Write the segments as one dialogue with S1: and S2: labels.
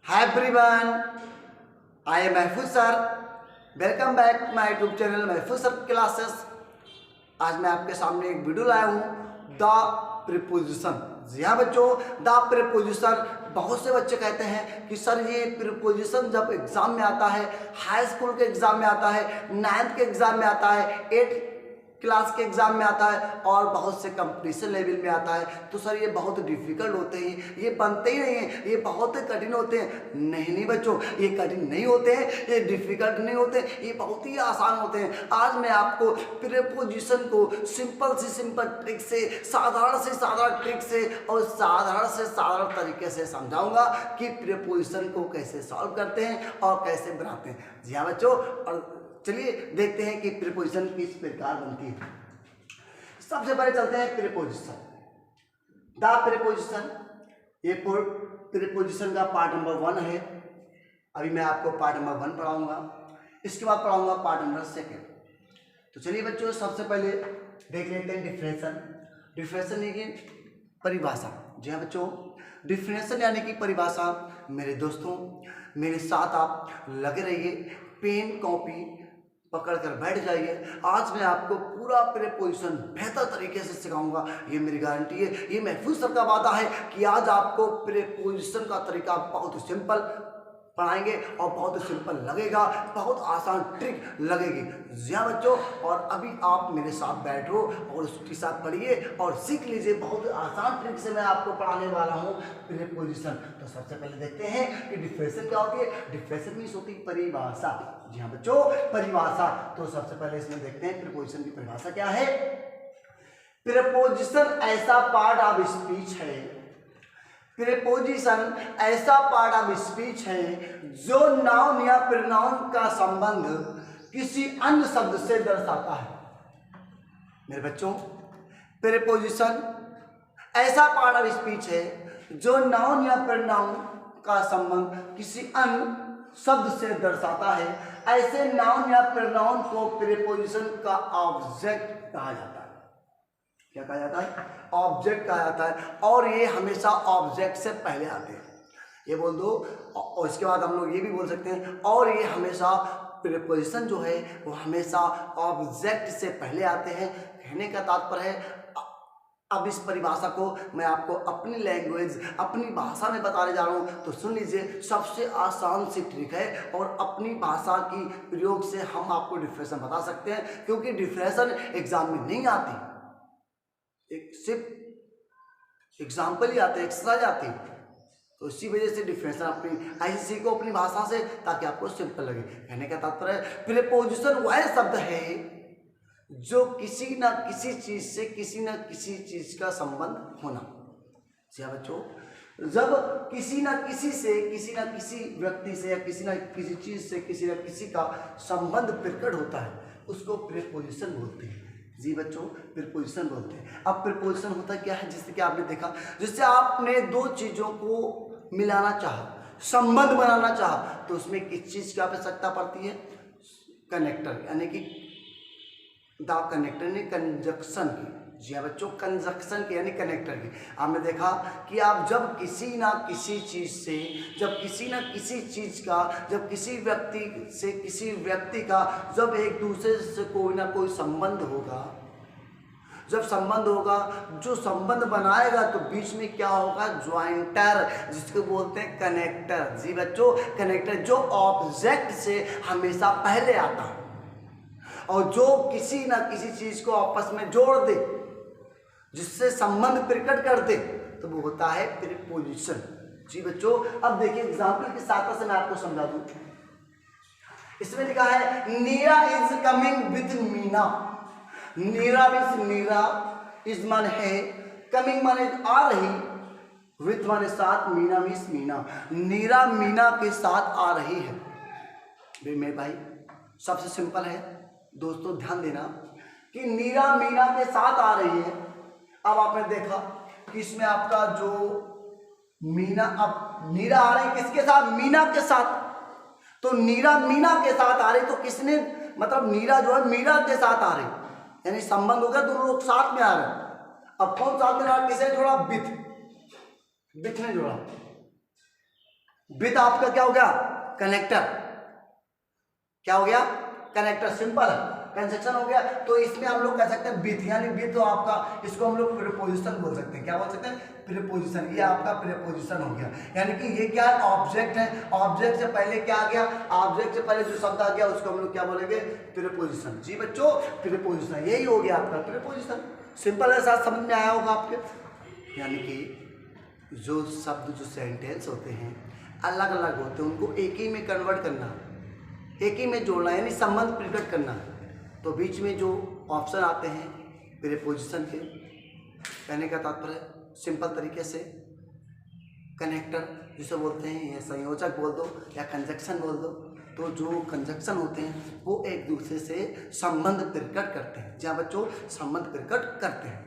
S1: Hi everyone, I am महफूज sir. Welcome back my YouTube channel महफूज sir classes. आज मैं आपके सामने एक वीडियो लाया हूँ द प्रीपोजिशन। जी हाँ बच्चों, द प्रीपोजिशन। बहुत से बच्चे कहते हैं कि सर ये प्रीपोजिशन जब एग्जाम में आता है, हाई स्कूल के एग्जाम में आता है, 9th के एग्जाम में आता है, 8 क्लास के एग्जाम में आता है और बहुत से कंपटीशन लेवल में आता है, तो सर ये बहुत डिफिकल्ट होते हैं, ये बनते ही नहीं हैं, ये बहुत कठिन होते हैं। नहीं बच्चों, ये कठिन नहीं होते हैं, ये डिफिकल्ट नहीं होते, ये बहुत ही आसान होते हैं। आज मैं आपको प्रीपोजिशन को सिंपल ट्रिक से, साधारण ट्रिक से और साधारण से साधारण तरीके से समझाऊंगा कि प्रीपोजिशन को कैसे सॉल्व करते हैं और कैसे बनाते हैं। जी हाँ बच्चों, और चलिए देखते हैं कि प्रीपोजिशन किस प्रकार बनती है। सबसे पहले चलते हैं प्रीपोजिशन, द प्रीपोजिशन। ये प्रीपोजिशन का पार्ट नंबर 1 है। अभी मैं आपको पार्ट नंबर 1 पढ़ाऊंगा, इसके बाद पढ़ाऊंगा पार्ट नंबर 2। तो चलिए बच्चों, सबसे पहले देख लेते हैं डिफिनेशन। डिफिनेशन यानी परिभाषा। जी हाँ बच्चों, डिफिनेशन यानी कि परिभाषा। मेरे दोस्तों, मेरे साथ आप लगे रहिए, पेन कॉपी पकड़ कर बैठ जाइए। आज मैं आपको पूरा प्रीपोजिशन बेहतर तरीके से सिखाऊंगा, ये मेरी गारंटी है। ये महफूज सर का वादा है कि आज आपको प्रीपोजिशन का तरीका बहुत सिंपल पढ़ाएंगे और बहुत सिंपल लगेगा, बहुत आसान ट्रिक लगेगी। जी हाँ बच्चों, और अभी आप मेरे साथ बैठो और उसके साथ पढ़िए और सीख लीजिए। बहुत आसान ट्रिक से मैं आपको पढ़ाने वाला हूँ प्रीपोजिशन। तो सबसे पहले देखते हैं कि डिफिनेशन क्या होती है। डिफिनेशन मीन्स होती है परिभाषा। जी हाँ बच्चों, परिभाषा। तो सबसे पहले इसमें देखते हैं प्रीपोजिशन की परिभाषा क्या है। प्रीपोजिशन ऐसा पार्ट ऑफ स्पीच है, प्रीपोजिशन ऐसा पार्ट ऑफ स्पीच है जो नाउन या प्रोनाउन का संबंध किसी अन्य शब्द से दर्शाता है। मेरे बच्चों, प्रीपोजिशन ऐसा पार्ट ऑफ स्पीच है जो नाउन या प्रोनाउन का संबंध किसी अन्य शब्द से दर्शाता है। ऐसे नाउन या प्रोनाउन को प्रीपोजिशन का ऑब्जेक्ट कहा जाता है। क्या कहा जाता है? ऑब्जेक्ट कहा जाता है। और ये हमेशा ऑब्जेक्ट से पहले आते हैं, ये बोल दो। और इसके बाद हम लोग ये भी बोल सकते हैं, और ये हमेशा प्रीपोजिशन जो है वो हमेशा ऑब्जेक्ट से पहले आते हैं। कहने का तात्पर्य है, अब इस परिभाषा को मैं आपको अपनी लैंग्वेज, अपनी भाषा में बताने जा रहा हूँ, तो सुन लीजिए। सबसे आसान सी ट्रिक है और अपनी भाषा की प्रयोग से हम आपको डिफिनेशन बता सकते हैं, क्योंकि डिफिनेशन एग्जाम में नहीं आती, एक सिर्फ एग्जाम्पल ही आते हैं, एक्सरसाइज आती है। तो इसी वजह से डिफिनेशन अपनी ऐसे सीखो अपनी भाषा से, ताकि आपको सिंपल लगे। कहने का तात्पर्य, प्रीपोजिशन वह शब्द है जो किसी न किसी चीज से किसी न किसी चीज का संबंध होना। जी हाँ बच्चों, जब किसी न किसी से, किसी न किसी व्यक्ति से या किसी न किसी चीज से किसी न किसी का संबंध प्रकट होता है, उसको प्रीपोजिशन बोलते हैं। जी बच्चों, प्रीपोजिशन बोलते हैं। अब प्रीपोजिशन होता क्या है, जिससे कि आपने देखा, जिससे आपने दो चीजों को मिलाना चाहा, संबंध बनाना चाहा, तो उसमें किस चीज की आवश्यकता पड़ती है? कनेक्टर, यानी कि द कनेक्टर ने कंजक्शन की। जी हाँ बच्चों, कंजक्शन की यानी कनेक्टर की। आपने देखा कि आप जब किसी ना किसी चीज से, जब किसी ना किसी चीज का, जब किसी व्यक्ति से किसी व्यक्ति का जब एक दूसरे से कोई ना कोई संबंध होगा, जब संबंध होगा, जो संबंध बनाएगा तो बीच में क्या होगा? ज्वाइंटर, जिसको बोलते हैं कनेक्टर। जी बच्चों, कनेक्टर जो ऑब्जेक्ट से हमेशा पहले आता है और जो किसी ना किसी चीज को आपस में जोड़ दे, जिससे संबंध प्रकट कर दे, तो वो होता है प्रीपोजिशन। जी बच्चों, अब देखिए एग्जांपल की सहायता से मैं आपको समझा दूं। इसमें लिखा है Neera is coming with Meena. Neera means Meera, is माने है, कमिंग माने आ रही, विद माने साथ, मीना मीन्स मीना। नीरा मीना के साथ आ रही है। मेरे भाई, सबसे सिंपल है दोस्तों, ध्यान देना कि नीरा मीना के साथ आ रही है। अब आपने देखा कि इसमें आपका जो मीना, अब नीरा आ रही किसके साथ? मीना के साथ। तो नीरा मीना के साथ आ रही, तो किसने, मतलब नीरा जो है मीरा के साथ आ रही, यानी संबंध हो गया, दोनों लोग साथ में आ रहे हैं। अब कौन साथ में आ रहा? किसने जोड़ा? विथ ने जोड़ा। विद आपका क्या हो गया, कनेक्टर, क्या हो गया, कनेक्टर, सिंपल है, कंजक्शन हो गया। तो इसमें हम लोग कह सकते हैं विथ, यानी विथ तो आपका इसको हम लोग प्रीपोजिशन बोल सकते हैं, क्या बोल सकते हैं, प्रीपोजिशन, ये आपका प्रीपोजिशन हो गया। यानी कि ये क्या है, ऑब्जेक्ट है, ऑब्जेक्ट से पहले क्या आ गया, ऑब्जेक्ट से पहले जो शब्द आ गया उसको हम लोग क्या बोलेंगे, प्रीपोजिशन। जी बच्चों, प्रीपोजिशन यही हो गया आपका प्रीपोजिशन। सिंपल है, साथ समझ में आया होगा आपके। यानी कि जो शब्द, जो सेंटेंस होते हैं अलग अलग होते हैं, उनको एक ही में कन्वर्ट करना, एक ही में जोड़ना, यानी संबंध प्रकट करना। तो बीच में जो ऑप्शन आते हैं प्रीपोजिशन के, कहने का तात्पर्य सिंपल तरीके से कनेक्टर जिसे बोलते हैं, या संयोजक बोल दो या कंजक्शन बोल दो। तो जो कंजक्शन होते हैं वो एक दूसरे से संबंध प्रकट करते हैं। जहाँ बच्चों संबंध प्रकट करते हैं।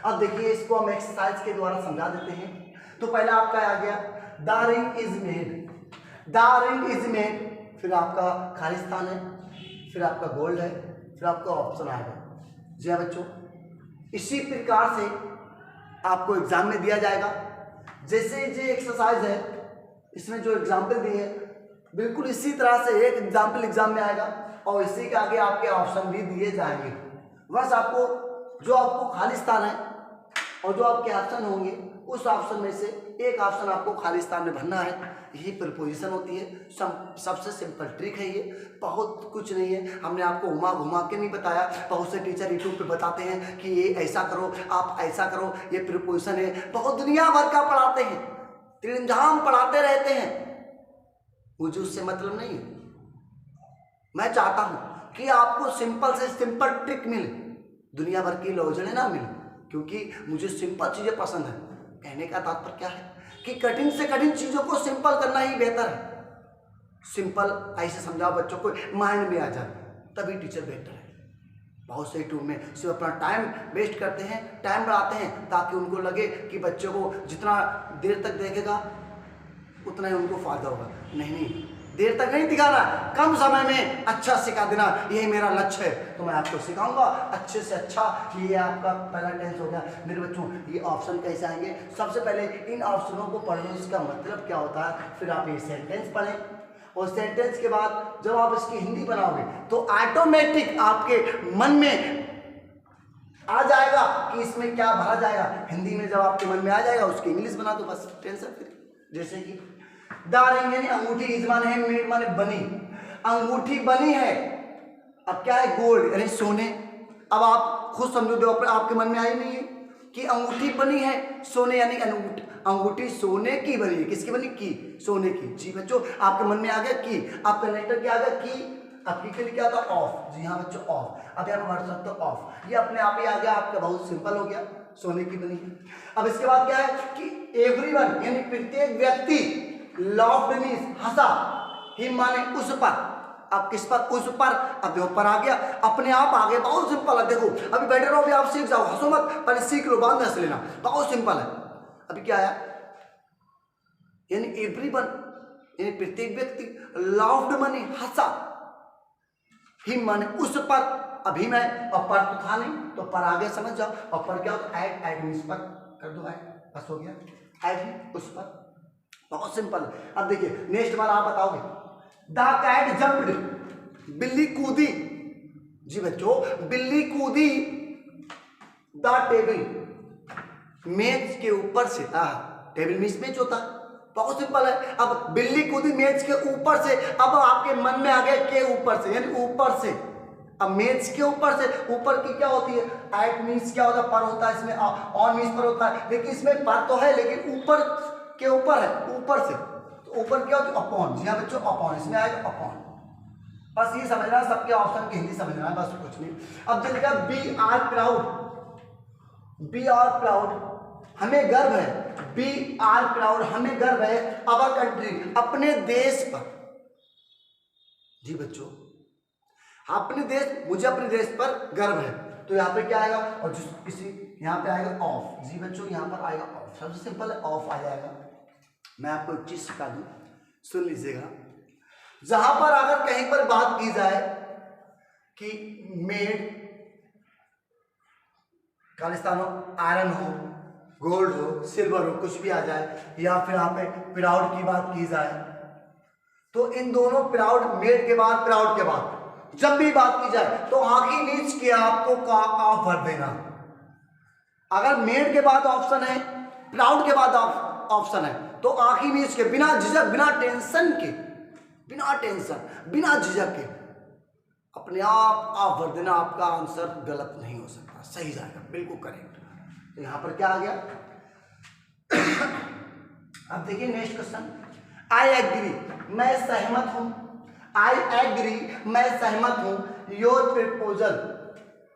S1: अब देखिए इसको हम एक्सरसाइज के द्वारा समझा देते हैं। तो पहला आपका आ गया the ring is made, the ring is made, फिर आपका खालिस्तान है, फिर आपका गोल्ड है, फिर आपका ऑप्शन आएगा। जी हाँ बच्चों, इसी प्रकार से आपको एग्जाम में दिया जाएगा। जैसे जो एक्सरसाइज है इसमें जो एग्जाम्पल दिए हैं बिल्कुल इसी तरह से एक एग्जाम्पल एग्जाम में आएगा और इसी के आगे आपके ऑप्शन भी दिए जाएंगे। बस आपको जो आपको खालिस्तान है और जो आपके ऑप्शन होंगे उस ऑप्शन में से एक ऑप्शन आपको खालिस्तान में भरना है। यही प्रीपोजिशन होती है। सबसे सिंपल ट्रिक है ये, बहुत कुछ नहीं है। हमने आपको घुमा घुमा के नहीं बताया। बहुत से टीचर यूट्यूब पे बताते हैं कि ये ऐसा करो, आप ऐसा करो, ये प्रीपोजिशन है। बहुत दुनिया भर का पढ़ाते हैं, त्रिंधाम पढ़ाते रहते हैं। मुझे उससे मतलब नहीं है। मैं चाहता हूं कि आपको सिंपल से सिंपल ट्रिक मिले, दुनिया भर की लौजड़े ना मिले, क्योंकि मुझे सिंपल चीजें पसंद है। कहने का तात्पर्य क्या है कि कठिन से कठिन चीजों को सिंपल करना ही बेहतर है। सिंपल ऐसे समझाओ बच्चों को माइंड में आ जाए, तभी टीचर बेहतर है। बहुत से यूट्यूब में सिर्फ अपना टाइम वेस्ट करते हैं, टाइम बढ़ाते हैं ताकि उनको लगे कि बच्चों को जितना देर तक देखेगा उतना ही उनको फायदा होगा। नहीं, देर तक नहीं दिखाना, कम समय में अच्छा सिखा देना, यही मेरा लक्ष्य है। तो मैं आपको सिखाऊंगा अच्छे से अच्छा। ये आपका पहला टेंस हो गया। मेरे बच्चों ये ऑप्शन कैसे आएंगे, सबसे पहले इन ऑप्शनों को पढ़ने, इसका मतलब क्या होता है, फिर आप ये सेंटेंस पढ़ें और सेंटेंस के बाद जब आप इसकी हिंदी बनाओगे तो ऑटोमेटिक आपके मन में आ जाएगा कि इसमें क्या भरा जाएगा। हिंदी में जब आपके मन में आ जाएगा उसकी इंग्लिश बना दो, बस टेंशन फ्री। जैसे कि द रिंग यानी अंगूठी, इज माने है, मेड माने बनी, अंगूठी बनी है। अब क्या है, गोल्ड यानी सोने। अब आप खुद समझो, जो आपके मन में आई नहीं है कि अंगूठी बनी है सोने, यानी अंगूठी सोने की बनी है। किसकी बनी, की, सोने की। जी बच्चों, आपके मन में आ गया की, आपका लेटर क्या आ गया, की। आपकी के लिए क्या था, ऑफ। जी हाँ बच्चों, ऑफ। अब यहाँ पर सकते हो ऑफ, ये अपने आप ही आ गया आपका, बहुत सिंपल हो गया, सोने की बनी है। अब इसके बाद क्या है कि एवरीवन यानी प्रत्येक व्यक्ति, लव्ड मीन्स हंसा, हिम माने उस पर। अब किस पर, उस पर। अब ऊपर आ गया, अपने आप आ गया, बहुत सिंपल है। देखो अभी बैठे रहो, अभी आप सीख जाओ, हंसो मत, पहले सीख लो, बाद में हंस लेना, बहुत सिंपल है। अभी क्या आया, यानी एवरीवन यानी प्रत्येक व्यक्ति, लव्ड माने हंसा, हिम माने उस पर। अभी मैं, और पर तो था नहीं तो पर आ गया, समझ जाओ। और पर क्या होता है, ऐड मीन्स पर कर दो, ऐड, बस हो गया, ऐड उस पर। बहुत सिंपल। अब देखिए नेक्स्ट वाला आप बताओगे, द कैट जंप्ड, बिल्ली कूदी। जी बच्चों, बिल्ली कूदी द टेबल, मेज के ऊपर से। टेबल मीन्स मेज होता है, बहुत सिंपल है। अब बिल्ली कूदी मेज के ऊपर से, अब आपके मन में आ गया के ऊपर से, यानी ऊपर से। अब मेज के ऊपर से, ऊपर की क्या होती है, एट मीन्स क्या होता है, पर होता है, इसमें ऑन मीन्स पर होता है, लेकिन इसमें पर तो है लेकिन ऊपर के ऊपर है, ऊपर से। तो ऊपर क्या होती है, अपॉन। जी हाँ बच्चों, अपॉन, इसमें आएगा अपॉन। बस ये समझना, सबके ऑप्शन की हिंदी समझना है, बस कुछ नहीं। अब चलिएगा we are proud, we are proud, हमें गर्व है, बी आर प्राउड, हमें गर्व है, अवर कंट्री, अपने देश पर। जी बच्चों, अपने देश, मुझे अपने देश पर गर्व है, तो यहाँ पे क्या आएगा, और जिस किसी यहाँ पे आएगा ऑफ। जी बच्चों, यहाँ पर आएगा ऑफ, सबसे सिंपल है, ऑफ आ जाएगा। मैं आपको एक चीज सिखा दूं, सुन लीजिएगा। जहां पर अगर कहीं पर बात की जाए कि मेड, खालिस्तान हो, आयरन हो, गोल्ड हो, सिल्वर हो, कुछ भी आ जाए, या फिर यहाँ पे प्राउड की बात की जाए तो इन दोनों प्राउड, मेड के बाद, प्राउड के बाद जब भी बात की जाए तो आंखें नीच के आपको का ऑफ भर देना। अगर मेड के बाद ऑप्शन है, प्राउड के बाद ऑप्शन है तो आंखें नीच के, बिना झिझक, बिना टेंशन के, बिना टेंशन, बिना झिझक के अपने आप भर देना। आपका आंसर गलत नहीं हो सकता, सही जाएगा, बिल्कुल करेक्ट। तो यहां पर क्या आ गया? अब देखिए नेक्स्ट क्वेश्चन, आई एग्री, मैं सहमत हूं। आई एग्री, मैं सहमत हूं। योर प्रपोजल,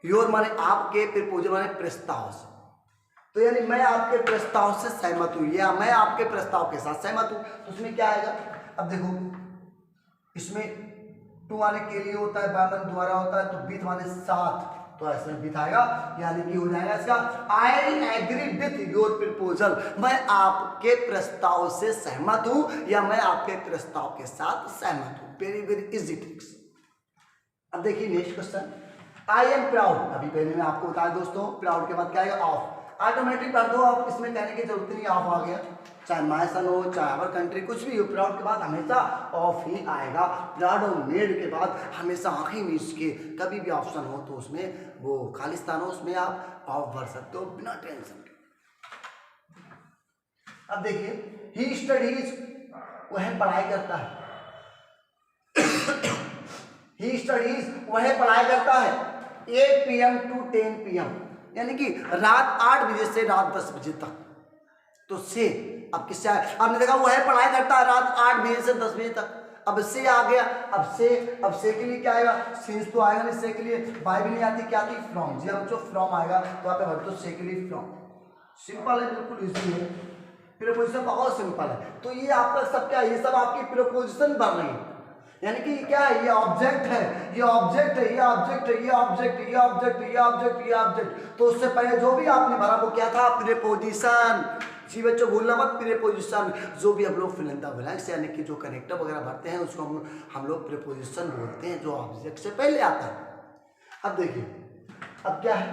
S1: योर माने आपके, प्रपोजल माने प्रस्ताव से, तो यानी मैं आपके प्रस्ताव से सहमत हूं या मैं आपके प्रस्ताव के साथ सहमत हूं। तो उसमें क्या आएगा? अब देखो इसमें टू माने के लिए होता है, बाय माने द्वारा होता है, तो विथ माने साथ, तो ऐसे विथ आएगा, यानी कि हो जाएगा इसका I agree with your proposal, मैं आपके प्रस्ताव से सहमत हूं या मैं आपके प्रस्ताव के साथ सहमत हूं। Very very easy tricks. अब देखिए next question, I am proud, अभी पहले मैं आपको बताया दोस्तों, प्राउड के बाद क्या आएगा? ऑफ। ऑटोमेटिक कर दो आप, इसमें कहने की जरूरत नहीं, ऑफ आ गया। चाहे माय सन हो, चाहे आवर कंट्री, कुछ भी हो, प्राउड के बाद हमेशा ऑफ ही आएगा। प्राउड और मेड के बाद हमेशा आंखें मीच के, कभी भी ऑप्शन हो तो उसमें वो खालिस्तान हो, उसमें आप ऑफ भर सकते हो बिना टेंशन के। अब देखिए ही स्टडीज, वह पढ़ाई करता है। ही स्टडीज, वह पढ़ाई करता है 8 PM to 10 PM, यानी कि रात 8 बजे से रात 10 बजे तक। तो से अब किससे आया? आपने देखा वह पढ़ाई करता है रात 8 बजे से 10 बजे तक। अब से आ गया, अब से के लिए क्या आएगा? सिंस तो आएगा नहीं, से के लिए बाय भी नहीं आती, क्या आती? फ्रॉम। जी अब जो फ्रॉम आएगा तो आप भर दो से के लिए फ्रॉम। सिंपल है, बिल्कुल इजी है, प्रीपोजिशन बहुत सिंपल है। तो ये आपका सब क्या है? ये सब आपकी प्रीपोजिशन बन रही है, यानी कि क्या है? ये ऑब्जेक्ट है, ये ऑब्जेक्ट है, ये ऑब्जेक्ट है, ये ऑब्जेक्ट, ये ऑब्जेक्ट, ये ऑब्जेक्ट, ये ऑब्जेक्ट। तो उससे पहले जो भी आपने भरा वो क्या था? प्रीपोजिशन। जी बच्चों भूलना मत, प्रीपोजिशन। जो भी हम लोग फिल इन द ब्लैंक्स यानी कि जो कनेक्टर वगैरह भरते हैं उसको हम लोग प्रीपोजिशन बोलते हैं, जो ऑब्जेक्ट से पहले आता है। अब देखिए अब क्या है?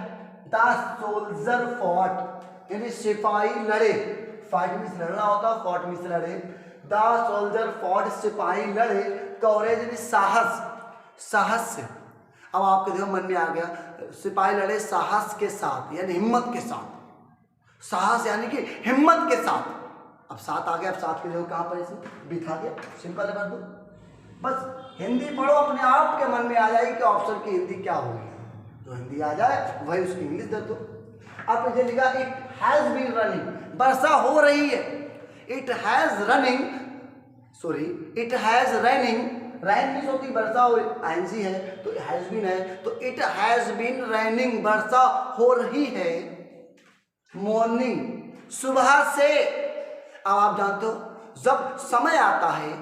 S1: द सोल्जर फॉट, यानी सिपाही लड़े। फाइट मीन्स लड़ना होता है, फॉट मीन्स लड़े। द सोल्जर फॉट, सिपाही लड़े। कवरेज यानी साहस, साहस से। अब आपके देखो मन में आ गया, सिपाही लड़े साहस के साथ, यानी हिम्मत के साथ। साहस यानी कि हिम्मत के साथ। अब साथ आ गया, अब साथ के देखो कहां पर इसमें बिठा गया, सिंपल है बंधु। बस हिंदी पढ़ो, अपने आप के मन में आ जाएगी कि ऑप्शन की हिंदी क्या होगी। जो हिंदी आ जाए वही उसकी इंग्लिश दे दो। अब ये लिखा इट हैज बीन रनिंग, वर्षा हो रही है। It has running, sorry it has running, rain means होती वर्षा और आईएनजी है तो हैज बीन है, तो इट हैज बीन रैनिंग, वर्षा हो रही है। मॉर्निंग, सुबह से। अब आप जानते हो जब समय आता है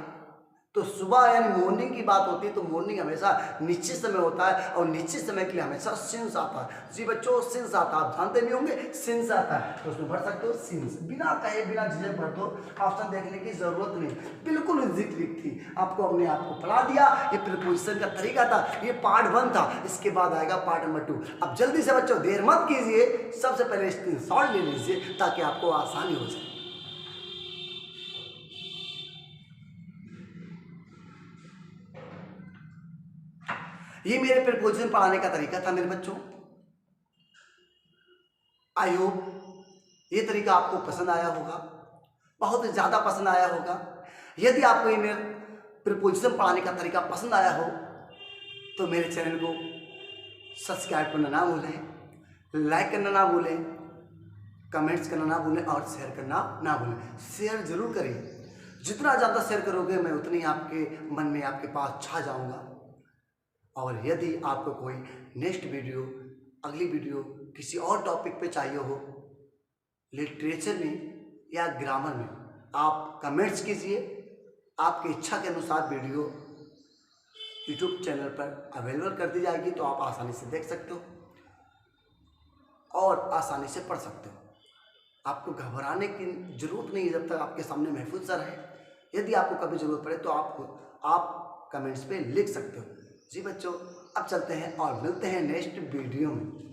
S1: तो सुबह यानी मॉर्निंग की बात होती है, तो मॉर्निंग हमेशा निश्चित समय होता है और निश्चित समय के लिए हमेशा सिंस आता है। जी बच्चों सिंस आता है, आप जानते भी होंगे सिंस आता है, तो उसमें भर सकते हो सिंस। बिना कहे बिना झिझक भर दो, ऑप्शन देखने की जरूरत नहीं, बिल्कुल इजी ट्रिक थी। आपको अपने आप को पढ़ा दिया, ये प्रीपोजिशन का तरीका था, ये पार्ट 1 था। इसके बाद आएगा पार्ट नंबर 2। अब जल्दी से बच्चों देर मत कीजिए, सबसे पहले स्क्रीनशॉट ले लीजिए ताकि आपको आसानी हो जाए। ये मेरे प्रीपोजिशन पढ़ाने का तरीका था मेरे बच्चों। आई होप ये तरीका आपको पसंद आया होगा, बहुत ज़्यादा पसंद आया होगा। यदि आपको ये मेरे प्रीपोजिशन पढ़ाने का तरीका पसंद आया हो तो मेरे चैनल को सब्सक्राइब करना ना भूलें, लाइक करना ना भूलें, कमेंट्स करना ना भूलें और शेयर करना ना भूलें। शेयर जरूर करिए, जितना ज़्यादा शेयर करोगे मैं उतनी आपके मन में, आपके पास छा जाऊँगा। और यदि आपको कोई नेक्स्ट वीडियो, अगली वीडियो किसी और टॉपिक पे चाहिए हो, लिटरेचर में या ग्रामर में, आप कमेंट्स कीजिए। आपकी इच्छा के अनुसार वीडियो यूट्यूब चैनल पर अवेलेबल कर दी जाएगी, तो आप आसानी से देख सकते हो और आसानी से पढ़ सकते हो। आपको घबराने की जरूरत नहीं है जब तक आपके सामने महफूज सर है। यदि आपको कभी ज़रूरत पड़े तो आप कमेंट्स पे लिख सकते हो। जी बच्चों अब चलते हैं और मिलते हैं नेक्स्ट वीडियो में।